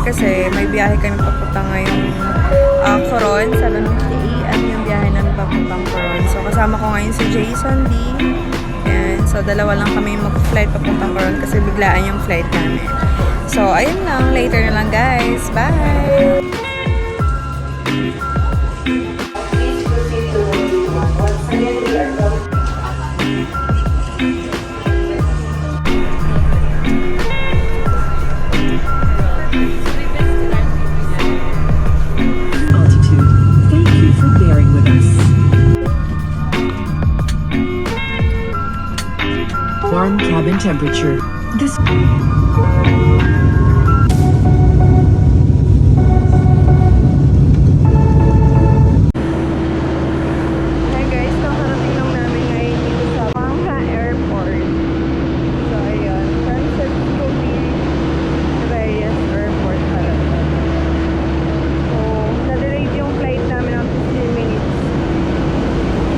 kasi may biyahe kami papunta ngayong Coron, 7:50 AM yung biyahe namin papuntang Coron. So kasama ko ngayon si Jason D. Yan. So dalawa lang kami mag-flight papuntang Coron kasi biglaan yung flight namin. So ayun lang, later na lang guys. Bye! Warm cabin temperature. This Hi guys, kakarating lang namin ngayon dito sa Pampanga Airport. So ayun, Francisco B. Reyes Airport pala. So, na-delayed yung flight namin ng 15 minutes.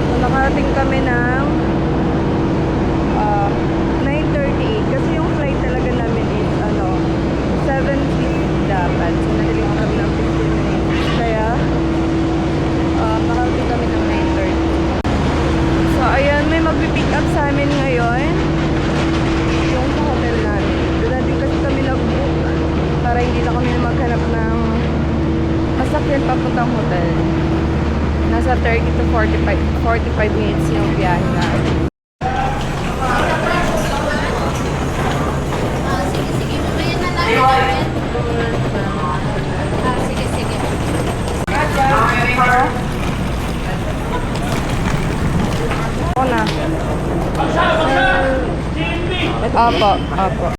So nakarating kami ng 9:38 kasi yung flight talaga namin is 7:50 dapat. So nadaling kami ng 15 minutes. Kaya nakarating kami ng 9:30. So ayan, may magpipick up sa amin ngayon. Yung sa hotel namin. Doon na din kasi kami nag-book para hindi na kami maghanap ng masakyan papuntang hotel. Nasa 30 to 45 minutes yung biyahe namin. Ako na. Opo, opo.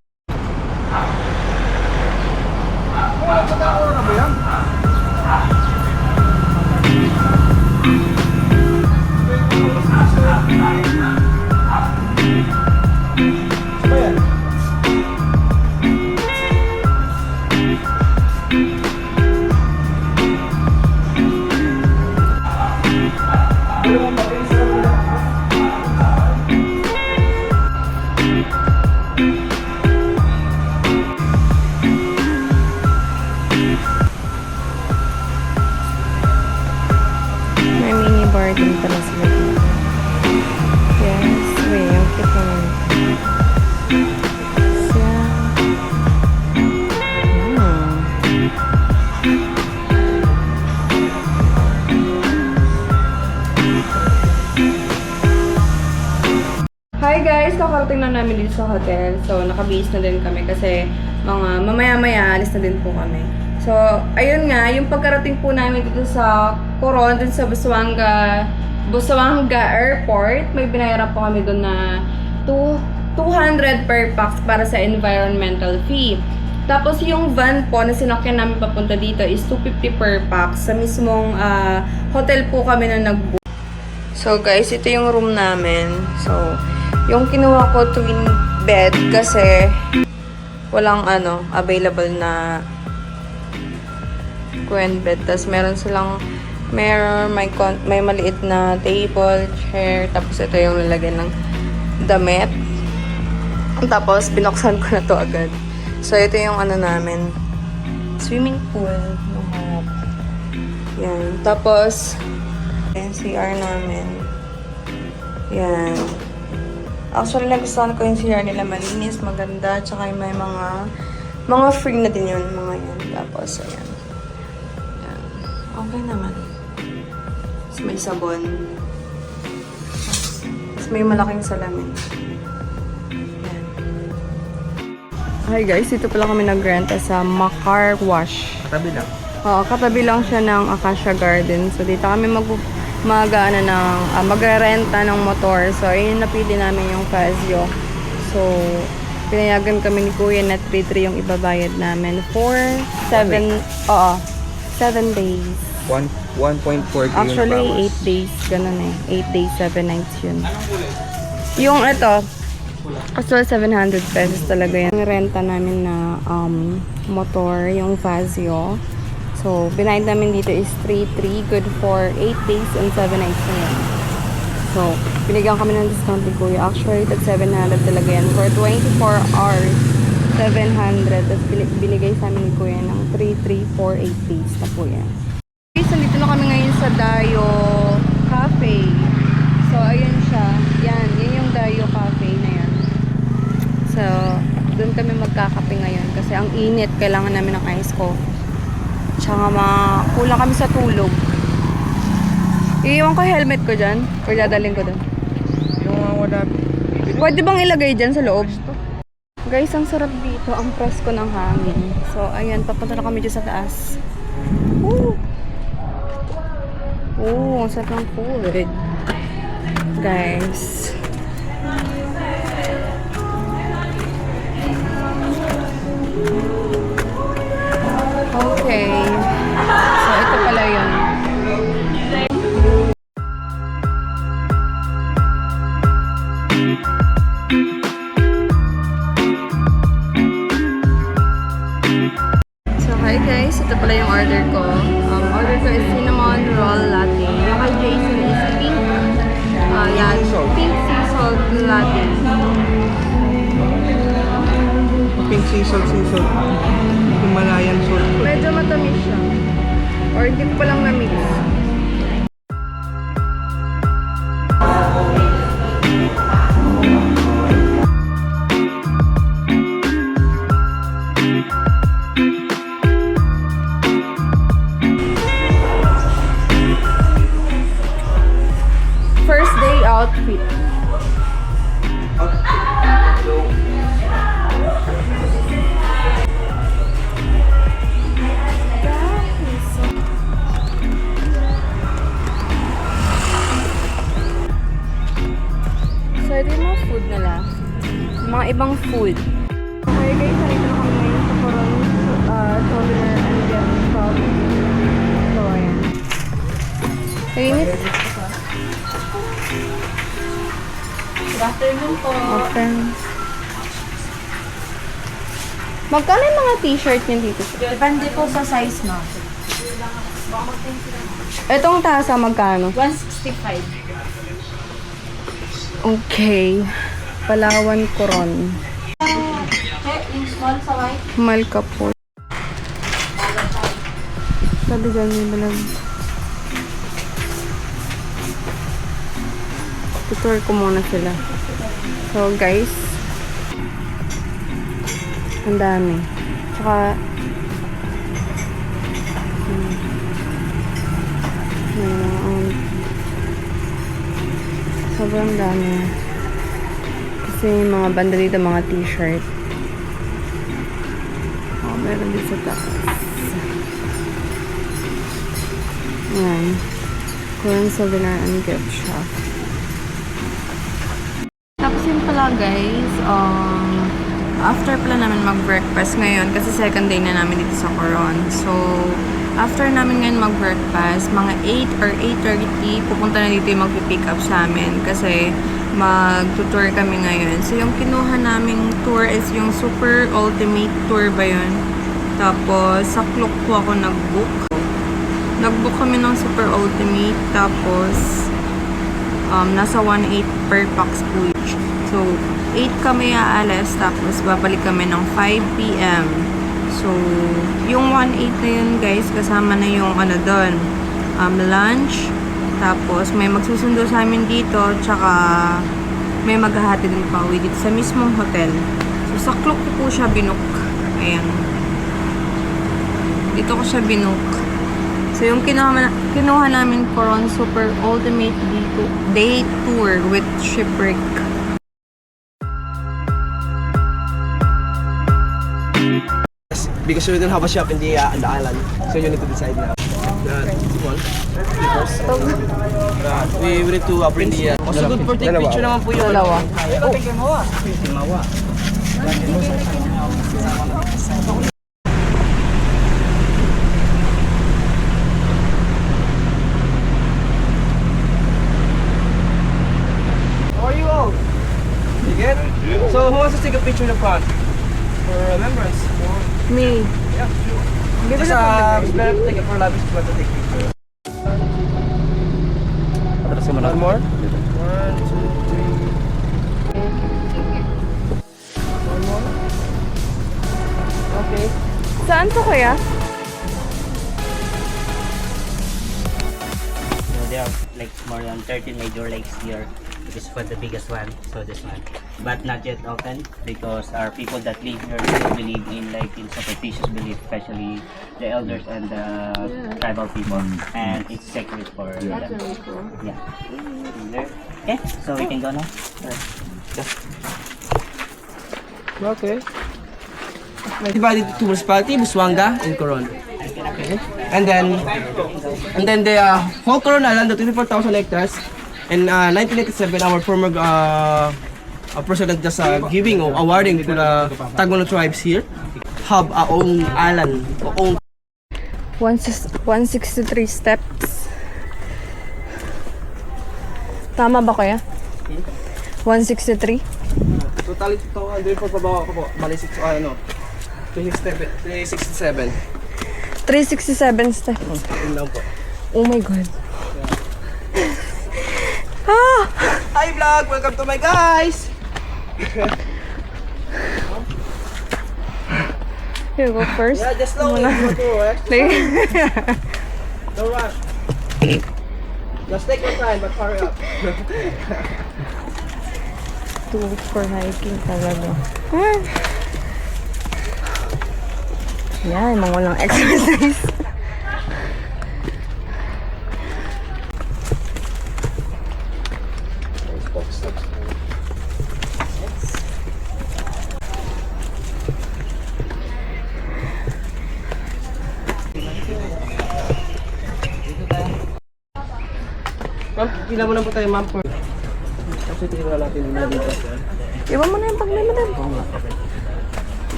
May mini bar din pala sila dito. Yes, wait, yung cute naman. Siya. Hi guys! Kakarating na namin dito sa hotel. So, nakabihis na din kami kasi mga mamaya-maya alis na din po kami. So, ayun nga, yung pagkarating po namin dito sa Coron, dun sa Busuanga Airport, may binayaran po kami dun na 200 per pax para sa environmental fee. Tapos yung van po na sinakyan namin papunta dito is 250 per pax. Sa mismong hotel po kami na nag-book. So guys, ito yung room namin. So, yung kinuha ko twin bed kasi walang available na queen bed. Tapos meron silang may maliit na table, chair, tapos ito yung lalagyan ng damit. Tapos binuksan ko na to agad. So ito yung namin, swimming pool ng harap. Yan. Tapos yung CR namin. Yan. Actually, nagustuhan ko yung CR nila, malinis, maganda, tsaka may mga free na din yun, mga yan. Tapos, ayan. Yan. Okay naman. Tapos may sabon. Tapos may malaking salamin. Yan. Hi guys, dito pala kami nag-renta sa Makar Wash. Katabi lang. Oo, katabi lang siya ng Acacia Garden. So, dito kami magre-renta ng motor. So, ayun napili namin yung Casio. So, pinayagan kami ni Kuya na 3-3 yung ibabayad namin for 7 days. 1.4 Actually, 8 days. Ganun eh. 8 days, 7 nights yun. Yung ito, actually 700 pesos talaga yan. Yung renta namin na motor, yung Casio. So, binayad namin dito is 3-3, good for 8 days and 7 nights na yan. So, binigyan kami ng discount ni Kuya. Actually, tag 700 talaga yan for 24 hours. 700. Tapos binigay sa amin ni Kuya ng 3,348 days na po yan. Okay, so dito na kami ngayon sa Dayo Cafe. So, ayun siya. Yan yung Dayo Cafe na yan. So, doon kami magkakape ngayon kasi ang init. Kailangan namin ng ice coffee. Tsaka kulang kami sa tulog. Iiwan ko yung helmet ko dyan. Or dadaling ko doon. Yung wala. Pwede bang ilagay dyan sa loob? Guys, ang sarap dito. Ang presko ng hangin. So, ayan. Papunta na kami dyan sa taas. Woo! Oh, ang sarap ng food. Guys. Okay. So, ito pala yun. So, hi guys. Ito pala yung order ko. Order ko is cinnamon roll latte. Yung kay Jason is pink. Pink sea salt latte. Pink sea salt. Himalayan salt. Medyo matamis siya. Or hindi ko palang na-mix. First day outfit. So, ito yung mga food nila. Mga ibang food. Okay guys, narito na kami ngayon sa Coron Solar and Gem Shop. So, ayan. Init. Good afternoon po. Okay. Magkano yung mga t-shirt niyo dito? Depende po sa size, ma'am. Itong tasa magkano? 165. Okay. Palawan Coron. Okay, yung small sa white. Malka po. Sabi dyan yung balag. Tutor ko muna sila. So guys. Ang dami. Tsaka sobrang dami. Kasi yung mga banda dito, mga t-shirt. Oh, meron dito sa taas. Ayan. Coron Souvenir and Gift Shop. Tapos yun pala guys, after pala namin mag-breakfast ngayon, kasi second day na namin dito sa Coron. So, after namin ngayon mag-breakfast, mga 8 or 8:30, pupunta na dito yung mag-pick up sa amin kasi mag-tour kami ngayon. So, yung kinuha naming tour is yung Super Ultimate Tour ba yun? Tapos, sa Klook po ako nag-book. Nag-book kami ng Super Ultimate. Tapos, nasa 1.8 per pax po each. So, 8 kami aalis. Tapos, babalik kami ng 5 p.m. So, yung 1.8 na yun guys, kasama na yung ano doon, lunch. Tapos, may magsusundo sa amin dito. Tsaka, may maghahati din pa uwi dito sa mismong hotel. So, sa Klook ko po siya binook. Ayan. Dito ko siya binook. So, yung kinuha namin Coron Super Ultimate Day Tour with Shipwreck. Because we don't have a shop in the island, so you need to decide now. We need to bring the... Also good for take picture naman po yun. Dalawa. How are you all? You good? So who wants to take a picture in the front? For remembrance? Me. Yeah, sure. Give Just it a it's better to take it for life if you want to take picture. One more? 1, 2, 3. One more? Saan to kuya? So there are like more than 13 major lakes here. This is for the biggest one, so this one. But not yet open because our people that live here still believe in like in superstitious belief, especially the elders and the tribal people. And it's sacred for them. Yeah. There. Okay, so we can go now. Okay. Divided into two municipality, Busuanga and Coron. Okay. And then the whole Coron Island, the 24,000 hectares. In 1987, our former president just giving or awarding to the Tagalog tribes here have our own island, our own 163 steps. Tama ba kuya? 163? totally 200 po pabawa ko po. Bali 367. 367 steps. Yun lang po. Oh my God. Hi vlog! Welcome to my guys! Here, go first. Yeah, just slowly. Don't rush. Just take your time, but hurry up. Too for hiking talaga. Yan, mga walang exercise. Ma'am, pila mo lang po tayo, ma'am. Kasi tingnan natin muna dito. Iwan mo na yung pagmamadan.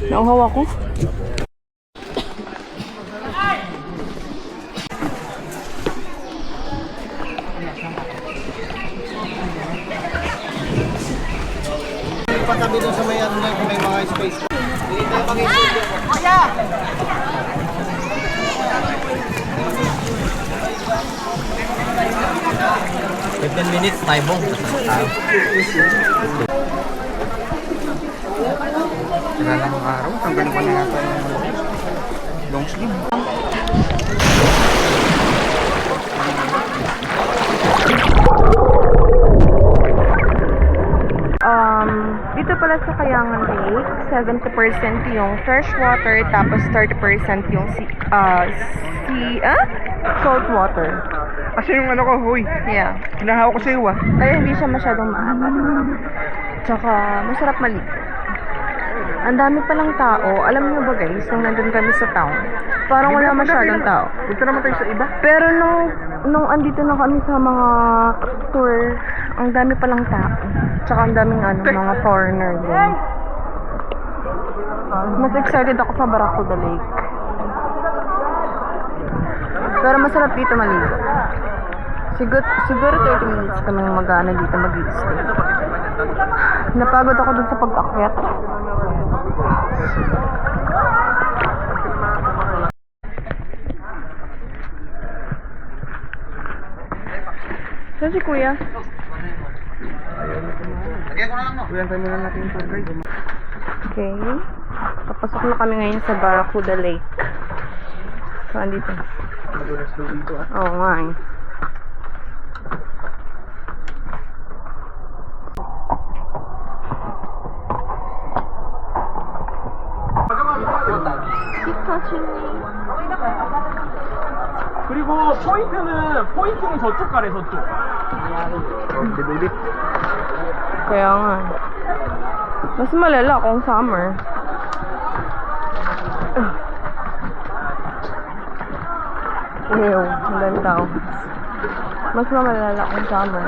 Nauhaw ako. Patabi doon sa may ano na kung may mga space. Hindi tayo mag-isip. 15 minutes, tayo bong. Wala lang ang araw. Tanggalin pa na yata yung long sleeve. Dito pala sa Kayangan Lake, 70% yung fresh water, tapos 30% yung salt water. Kasi yung ano ko, huy. Yeah. Pinahaw ko sa iyo ah. Kaya hindi siya masyadong maalat. Tsaka, masarap maligo. Ang dami palang tao. Alam niyo ba guys, nung nandun kami sa town, parang wala masyadong tao. Dito naman tayo sa iba. Pero nung andito na kami sa mga tour, ang dami palang tao. Tsaka ang daming mga foreigner din. Mas excited ako sa Barracuda Lake. Pero masarap dito maligo. Siguro 30 minutes kami mag-ano dito mag-i-stay. Napagod ako dun sa pag-akyat. Saan si Kuya? Kuya, tayo muna natin yung tour guide. Okay. Papasok na kami ngayon sa Barracuda Lake. So, andito. Madulas daw dito ah. Oo nga eh. Keep touching me. 그리고 포인트는 저쪽 가래 저쪽. Dibulip. Kaya nga. Mas malala kung summer. Ew, ang dami tao. Mas malala kung summer.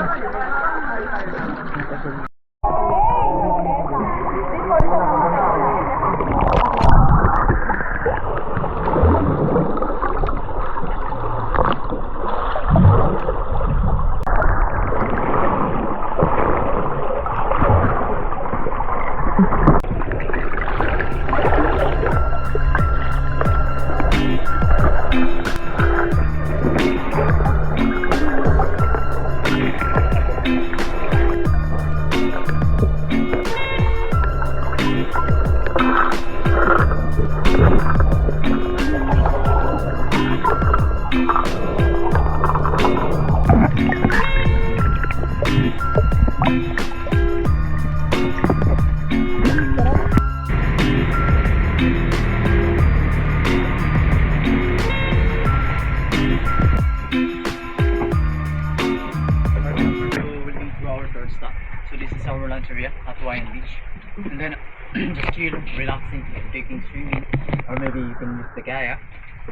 can use the kayak.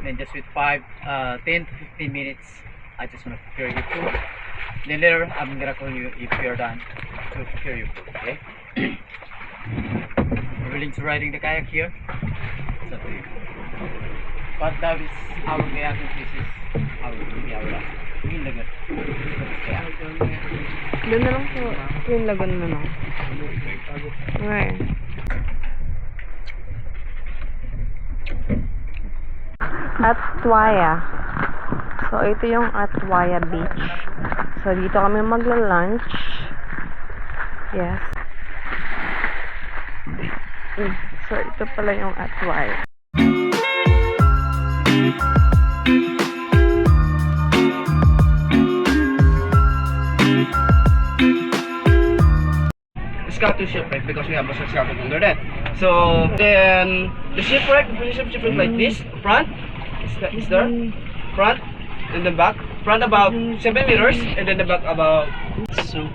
Then just with 10 to 15 minutes, I just want to prepare your food. Then later, I'm gonna call you if you're done to prepare your food. Okay? You're willing to riding the kayak here? It's up to you. But that is our kayaking. This is our Green Lagoon. Kayak. Doon na lang po. Green Lagoon na lang. Okay. Atwaya. So, ito yung Atwaya Beach. So, dito kami magla-lunch. Yes. So, ito pala yung Atwaya. Scatter shipwreck because we have a scatter under that. So then the shipwreck, shipwreck like this, front is there, front and the back, front about 7 meters and then the back about. So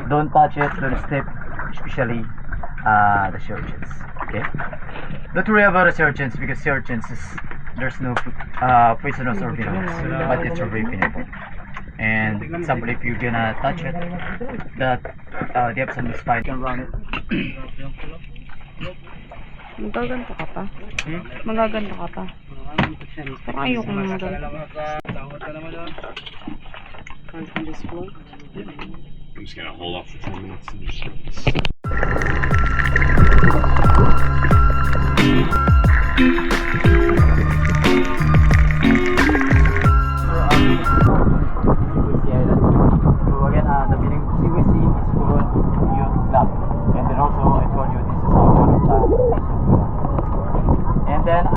Don't touch it, don't step, especially the sea urchins. Okay? Don't worry about the sea urchins because sea urchins is there's no poisonous or venomous, but it's very painful. And example, if you're gonna touch it, that they have some spine can run it. Magaganda ka pa? Magaganda ka pa? Parang ayoko na I'm just gonna hold off for 10 minutes and just So again, the meaning of CWC is Coron Youth Club. And then also, I told you this is our water plant. And then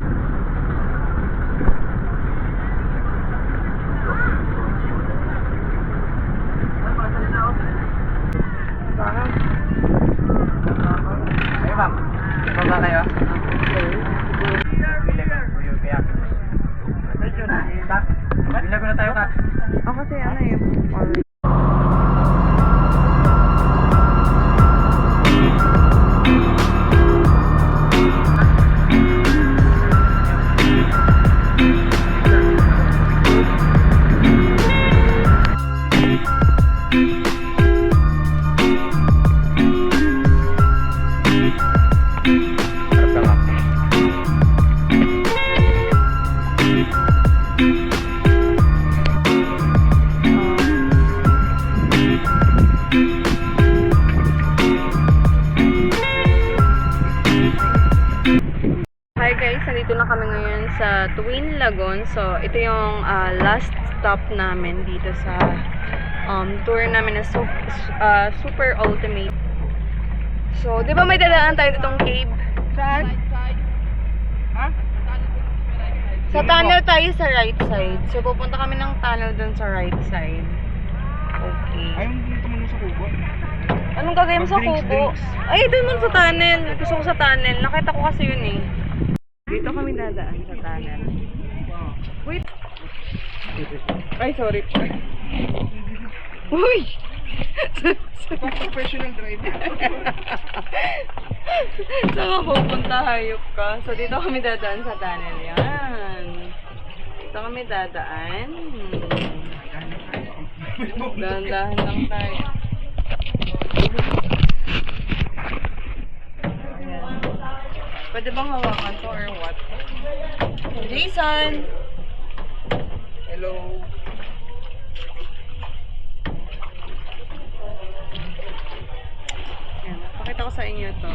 ayun ma'am, baba kayo. Bilag na tayo ka. Ako kasi ano yung Hi guys, nandito na kami ngayon sa Twin Lagoon. So, ito yung last stop namin dito sa tour namin na super ultimate. So, di ba may dadaan tayo ditong cave? Saan? Ha? Sa tunnel tayo sa right side. So, pupunta kami ng tunnel dun sa right side. Okay. Ayaw dito mo sa kubo. Anong gagawin mo sa kubo? Ay, dun mo sa tunnel. Gusto ko sa tunnel. Nakita ko kasi yun eh. Dito kami dadaan sa tunnel. Wait. Ay, sorry. Uy! Professional driver. Saan ka pupunta, hayop ka? So, dito kami dadaan sa tunnel. Yan. Dito kami dadaan. Dahan-dahan lang tayo. Pwede bang hawakan to or what? Jason! Hello. Yan, pakita ko sa inyo to.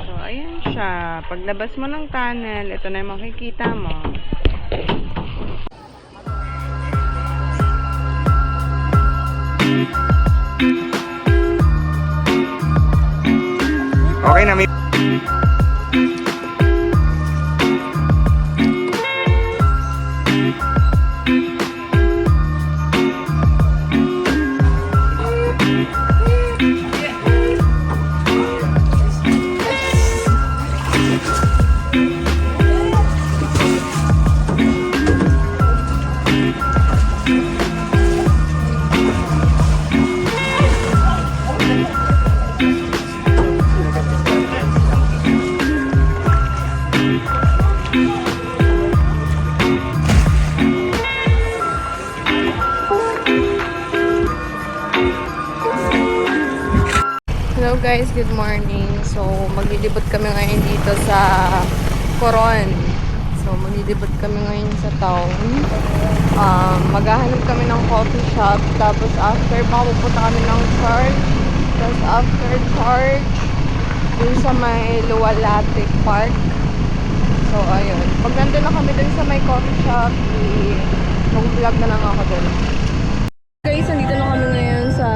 So, ayan siya. Paglabas mo ng tunnel, ito na yung makikita mo. Okay na, may... Hello guys, good morning. So, maglilibot kami ngayon dito sa Coron. So, maglilibot kami ngayon sa town. Maghahanap kami ng coffee shop. Tapos after, pupunta kami ng church. Tapos after church, dun sa may Luwalhati Park. So, ayun. Pag nandun na kami dun sa may coffee shop, mag-vlog na lang ako dun. Guys, nandito na kami ngayon sa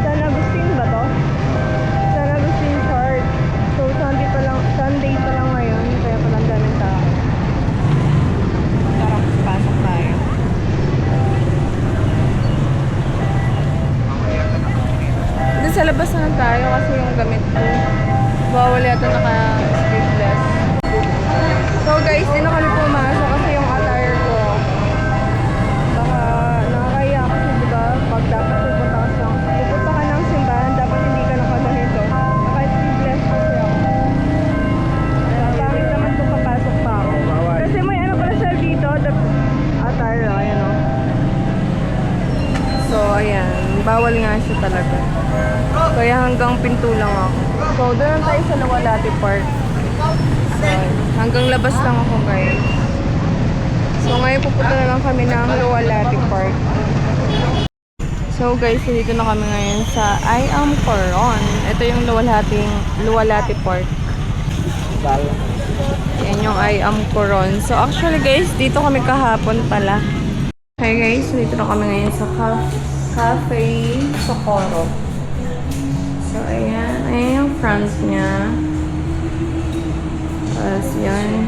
San Agustin ba to? San Agustin Church. So, Sunday pa lang ngayon. Kaya palang daming tao. Tara, pasok tayo. Doon sa labas na lang tayo kasi yung gamit ko. Bawal yata naka-sleeveless. So guys, di na kami pumasok kasi yung attire ko. Baka nakakaya kasi diba, pag dapat pupunta ka ng simbahan, dapat hindi ka nakaganito. Naka-sleeveless kasi ako. Bakit naman kung papasok pa ako? Kasi may ano pala siya dito, attire, ayan o. So ayan, bawal nga siya talaga. Kaya hanggang pinto lang ako. So doon lang tayo sa Luwalhati Park. So, hanggang labas lang ako guys. So ngayon pupunta na lang kami ng Luwalhati Park. So guys, dito na kami ngayon sa I Am Coron. Ito yung Luwalhati Park. Yan yung I Am Coron. So actually guys, dito kami kahapon pala. Hey guys, dito na kami ngayon sa Cafe Socorro. So ayan, ayan yung front niya. Tapos yan.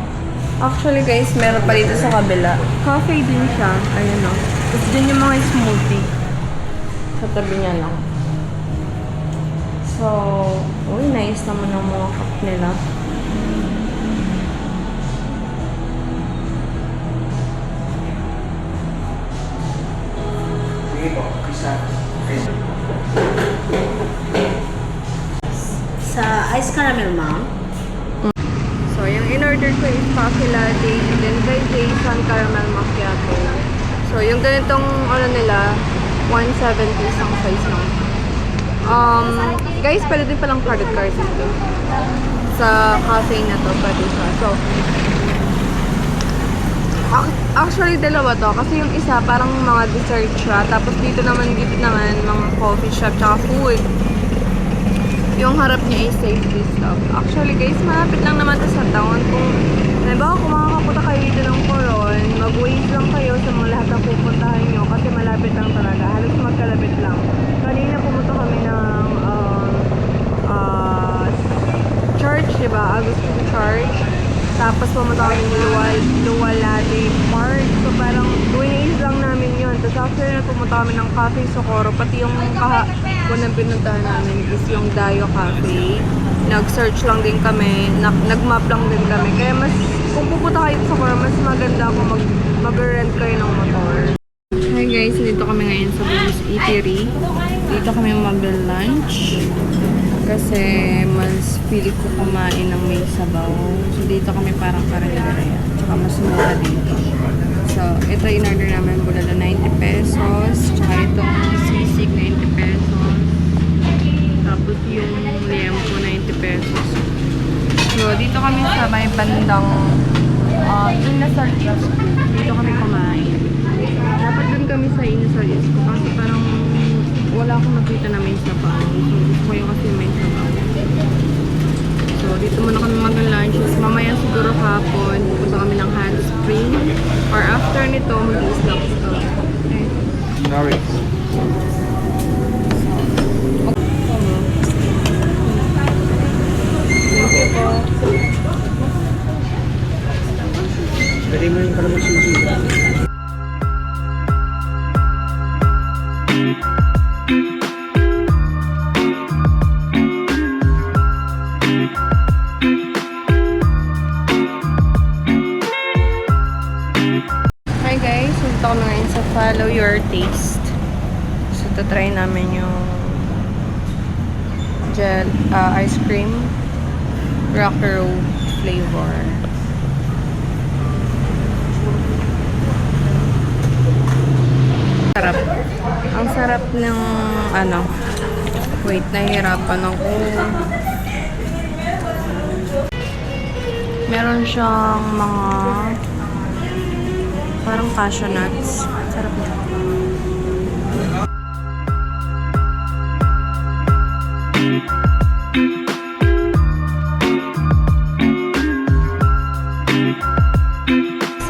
Actually guys, meron pa dito sa kabila. Cafe din siya. Ayan o. Tapos dyan yung mga smoothie. Sa tabi niya lang. So, uy, nice naman ang mga cup nila. Sa ice caramel, ma'am. So, yung in-order ko is coffee latte, then by Jason caramel macchiato. So, yung ganitong ano nila, 170 ang size lang. Guys, pwede din palang credit card dito. Sa cafe na to, pwede siya. So, actually dalawa to. Kasi yung isa, parang mga dessert siya. Tapos dito naman mga coffee shop, tsaka food. Yung harap niya is safety stop. Actually guys, malapit lang naman to sa town. Kung makakapunta kayo dito ng Coron, mag-wait lang kayo sa mga lahat ng pupuntahan nyo kasi malapit lang talaga. Halos magkalapit lang. Kanina pumunta kami ng church, diba? Agustin Church. Tapos pumunta kami ng Luwalhati Park. So parang 2 days lang namin yun. Tapos after na pumunta kami ng Cafe Socorro. Pati yung unang pinuntahan namin is yung Dayo Cafe. Nag-search lang din kami. Nag-map lang din kami. Kaya kung pupunta kayo sa Socorro, mas maganda kung mag-rent kayo ng motor. Hi guys, dito kami ngayon sa Bruce Eatery. Dito kami mag-lunch. Kasi mas pili ko kumain ng may sabaw. So dito kami parang karaniwala. Tsaka mas mura dito. So ito in-order namin bulalo 90 pesos. Tsaka itong sisig 90 pesos. Tapos yung liempo 90 pesos. So, dito kami sa may bandang Inasal East. Dito kami kumain. Dapat dun kami sa Inasal East ko kasi parang wala akong nakita na may sabaw. So, gusto ko yung kasi may sabaw. So, dito muna kami mag-lunches. Mamaya siguro hapon, pupunta kami ng hot spring. Or after nito, mag-snacks kami. Okay. Sorry. Pwede mo yung parang sushi. Hi guys, punta kami ngayon sa Follow Your Taste. So, tatry namin yung gel, ice cream Rocky Road flavor. Sarap. Ang sarap ng ano. Wait, nahihirapan ako. Meron siyang mga parang cashew nuts. Sarap niya.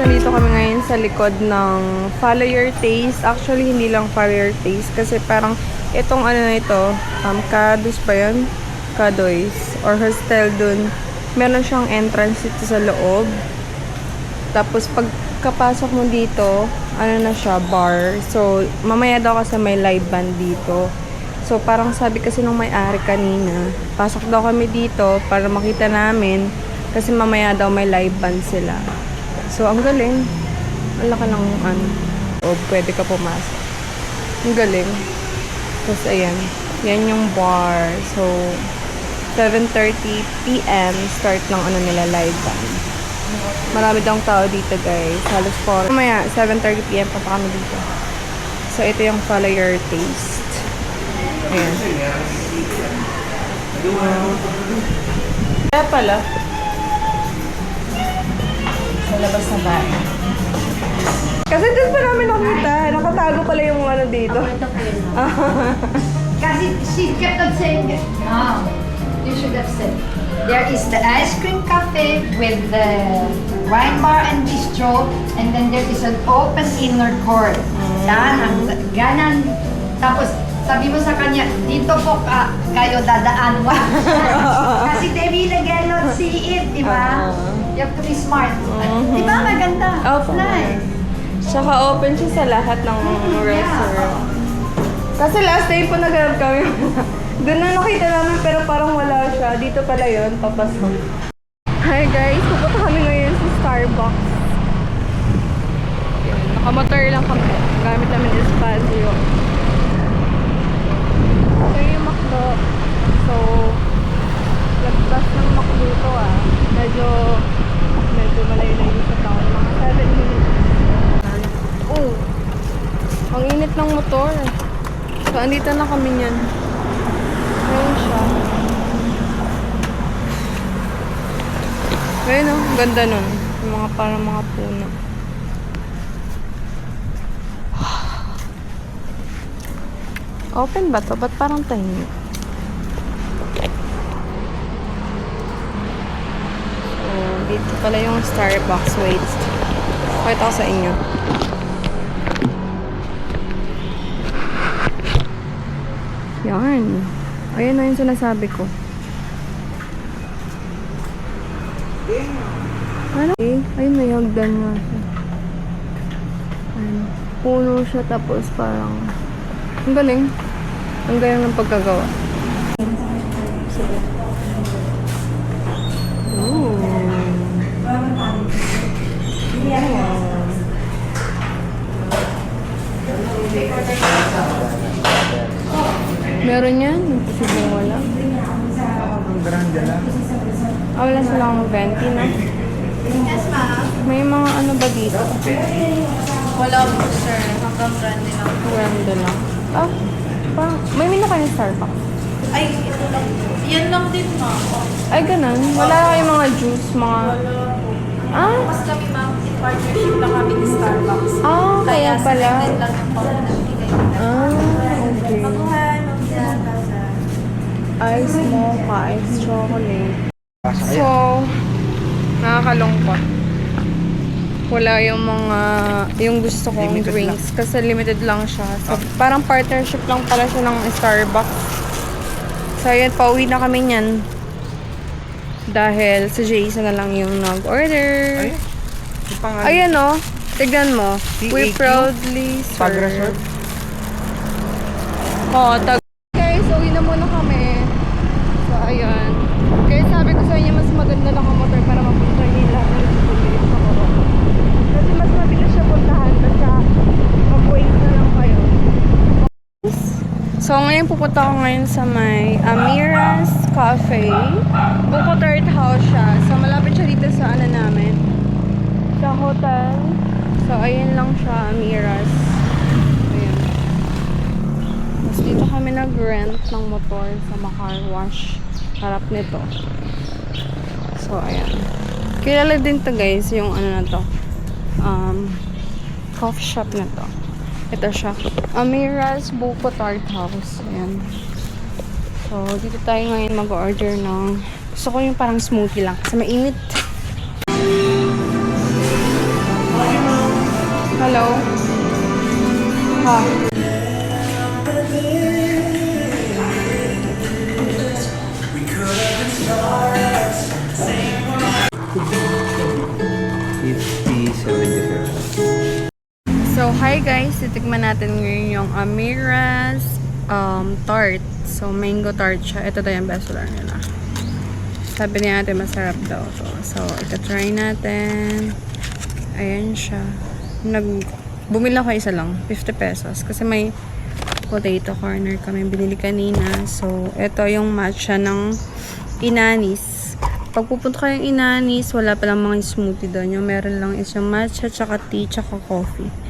Nandito kami ngayon sa likod ng Follow Your Taste. Actually, hindi lang Follow Your Taste kasi parang itong ano na ito, Kados ba yun? Kadoys. Or hostel dun. Meron siyang entrance dito sa loob. Tapos pagkapasok mo dito, ano na siya, bar. So, mamaya daw kasi may live band dito. So, parang sabi kasi nung may-ari kanina, pasok daw kami dito para makita namin kasi mamaya daw may live band sila. So, ang galing. Ang laki ng ano. O, pwede ka pumasok. Ang galing. Tapos, ayan. Yan yung bar. So, 7:30 p.m. start ng ano nila, live band. Marami daw tao dito, guys. Halos 4. Mamaya, 7:30 p.m. pa kami dito. So, ito yung Follow Your Taste. Ayan. Kaya pala. Sa labas na bahay. Kasi doon pa namin nakita. Nakatago pala yung ano dito. Kasi she kept on saying, you should have said, there is the ice cream cafe with the wine bar and bistro, and then there is an open inner court. Yan, ganan. Tapos, sabi mo sa kanya, dito po kayo dadaan. Kasi they really cannot see it, di ba? You have to be smart. Di ba? Maganda. Opo. Nice. Saka open siya sa lahat ng restaurant. Kasi last day po naghanap kami. Doon na nakita namin pero parang wala siya. Dito pala yun, papasok. Hi guys, pupunta kami ngayon sa Starbucks. Yun, nakamotor lang kami. Gamit namin yung espasyo. Ito yung McDo. So, lagpas ng McDo to Medyo malayo-layo sa town. Mga 7 minutes. Oh, ang init ng motor. So, andito na kami niyan. Ayun siya. Ayun o, ganda nun. Yung mga parang mga puno. Open ba to? Ba't parang tahimik? So, dito pala yung Starbucks. Wait. Pakita ko sa inyo. Yan. Ayun na yung sinasabi ko. Ano? Okay. Ayun, may hagdan nga siya. Ayun. Puno siya tapos parang ang galing. Ang galing ng pagkagawa. Sige. Ooh. Meron yan? Imposible wala. Wala silang venti na. May mga ano ba dito? Wala po, sir. Hanggang brand lang. Random lang. Ah, parang, may menu kayo Starbucks. Ay, ito lang. Yan lang din, ma'am. Ay, ganun. Wala kayong mga juice, mga... Ah? Mas kami, ma'am, in partnership lang kami ni Starbucks. Ah, kaya pala. selected lang yung pang nagbigay ng Ah, okay. Mabuhay, mabuhay, Ice mocha, ice chocolate. So, nakakalungkot. Wala yung mga, yung gusto kong Limited drinks. Kasi limited lang siya. So, parang partnership lang pala siya ng Starbucks. So, ayan, pauwi na kami niyan. Dahil si Jason na lang yung nag-order. Yung pangalan. Ayan o, tignan mo. We TAQ? proudly Pag serve. resort? Oo, guys, uwi na muna kami. So, ayun. Kaya sabi ko sa inyo, mas maganda lang ang motor para mapunta nila ng Republic sa Corona. Kasi mas mabilis siya puntahan basta mag-wait na lang kayo. So, ngayon pupunta ako ngayon sa may Amira's Cafe. Buko third house siya. So, malapit siya dito sa ano namin. Sa hotel. So, ayun lang siya, Amira's. Ayun. Tapos dito kami nag-rent ng motor sa car wash. Harap nito. So, ayan. Kilala din to guys, yung ano na to. Coffee shop na to. Ito siya. Amira's Buko Tart House. Ayan. So, dito tayo ngayon mag-order ng... Gusto ko yung parang smoothie lang. Kasi mainit. Hello? Ha? So, hi guys! Titikman natin ngayon yung Amira's tart. So, mango tart siya. Ito daw yung best seller nila. Sabi niya natin masarap daw to. So, ika-try natin. Ayan siya. Bumili ako isa lang. 50 pesos. Kasi may potato corner kami binili kanina. So, ito yung matcha ng Inanis. Pag pupunta kayong Inanis, wala palang mga smoothie doon. Yung meron lang is yung matcha, tsaka tea, tsaka coffee.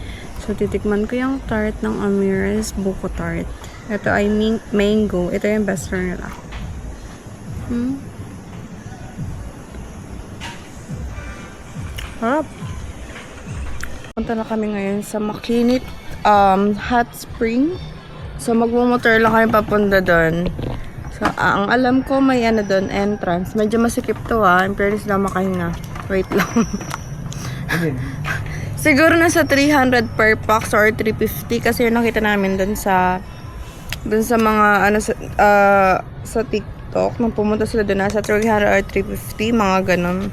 So, titikman ko yung tart ng Amira's Buko Tart. Ito ay mango. Ito yung best seller nila. Harap. Punta na kami ngayon sa Makinit Hot Spring. So, magmumotor lang kami papunta doon. So, ang alam ko may ano doon, entrance. Medyo masikip to in fairness lang makahinga. Wait lang. Siguro nasa 300 per box or 350 kasi yun nakita namin doon sa mga ano sa TikTok nung pumunta sila doon nasa 300 or 350 mga ganun.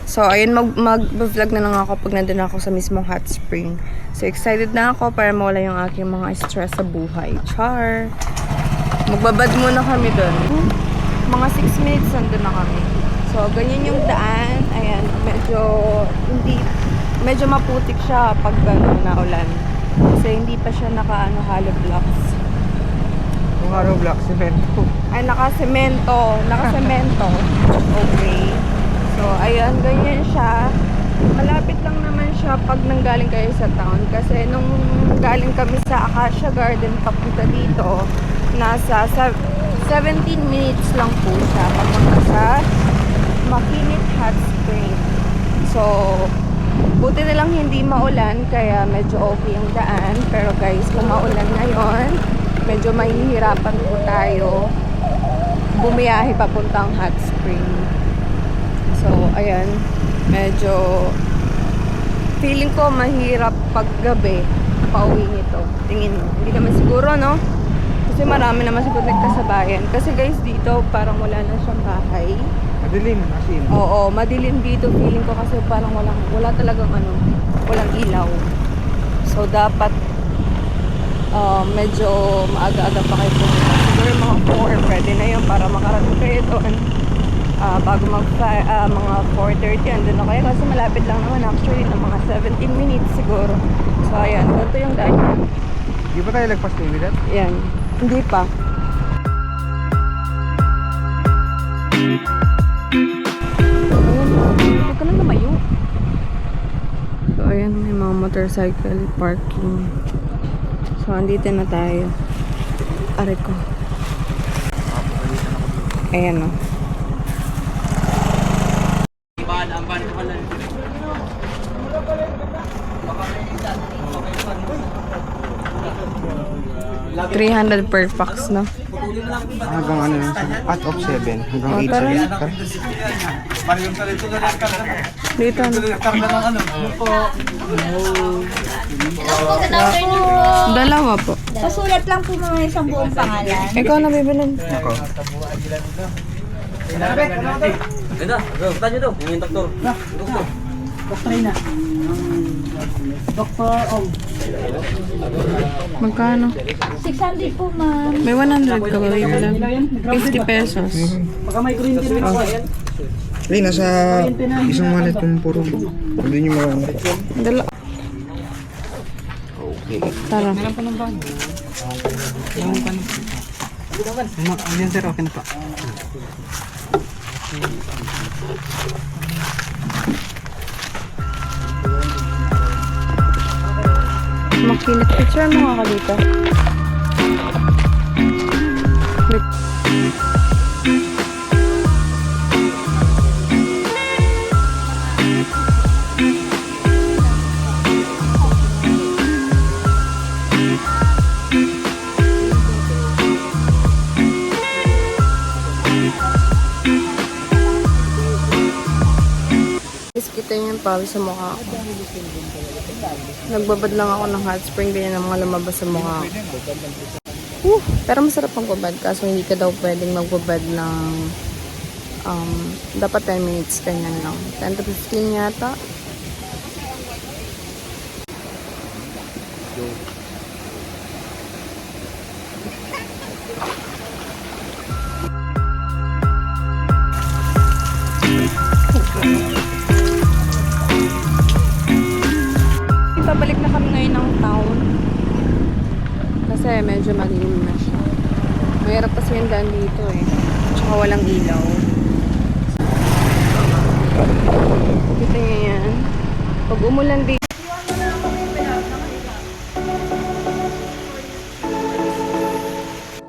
So ayun mag-vlog na lang ako pag nandun ako sa mismong hot spring. So excited na ako para mawala yung aking mga stress sa buhay. Char. Magbabad muna kami doon. Mga 6 minutes nandun na kami. So ganyan yung daan. Ayan, medyo maputik siya pag naulan. Kasi hindi pa siya hollow blocks. Yung hollow block, cemento. Ay, nakasemento. Okay. So, ayan, ganyan siya. Malapit lang naman siya pag nanggaling kayo sa town. Kasi nung galing kami sa Acacia Garden papunta dito, nasa 17 minutes lang po siya papunta sa Makinit Hot Spring. So, buti na lang hindi maulan kaya medyo okay yung daan. Pero guys, kung maulan ngayon, medyo mahihirapan po tayo bumiyahe papuntang hot spring. So, ayan, medyo feeling ko mahirap paggabi pauwi nito. Tingin mo, hindi naman siguro, no? Kasi marami naman siguro nagkasabayan. Kasi guys, dito parang wala na siyang bahay. Madilim, asin. Oo, madilim dito. Feeling ko kasi parang wala talagang walang ilaw. So, dapat medyo maaga-aga pa kayo pumunta. Siguro mga 4, pwede na yun para makarating kayo doon. Bago mga 4:30, andun na kayo. Kasi malapit lang naman actually ng mga 17 minutes siguro. So, ayan. Ganito yung daan niya. Di ba tayo lagpas na ibilat? Ayan. Hindi pa. Huwag ka na lumayo. So, ayan, may mga motorcycle parking. So, andito na tayo. Aray ko. Ayan o. $300 per packs, no? Hanggang ano lang, out of 7, hanggang 8 sa liter. Dito, no? Dalawa po. Pasulat lang po mga isang buong pangalan. Ikaw na bibilin. Ako. Magkano? 600 po, ma'am. May 100 ka ba bibilin? 50 pesos. Hindi, nasa isang wallet yung puro. Hindi nyo mawala. Dala. Tara. Yan sir, okay na pa. Makinig. Picture mo nga ka dito. Guys, kita niyo yung pawis sa mukha ko. Nagbabad lang ako ng hot spring, ganyan ang mga lumabas sa mukha ko. Pero masarap ang babad, kaso hindi ka daw pwedeng magbabad ng dapat 10 minutes, ganyan lang. 10 to 15 yata. Pabalik na kami ngayon ng town. Kasi medyo madilim na siya. Mahirap kasi yung daan dito eh. Tsaka walang ilaw. Kita niyo yan. Pag umulan dito,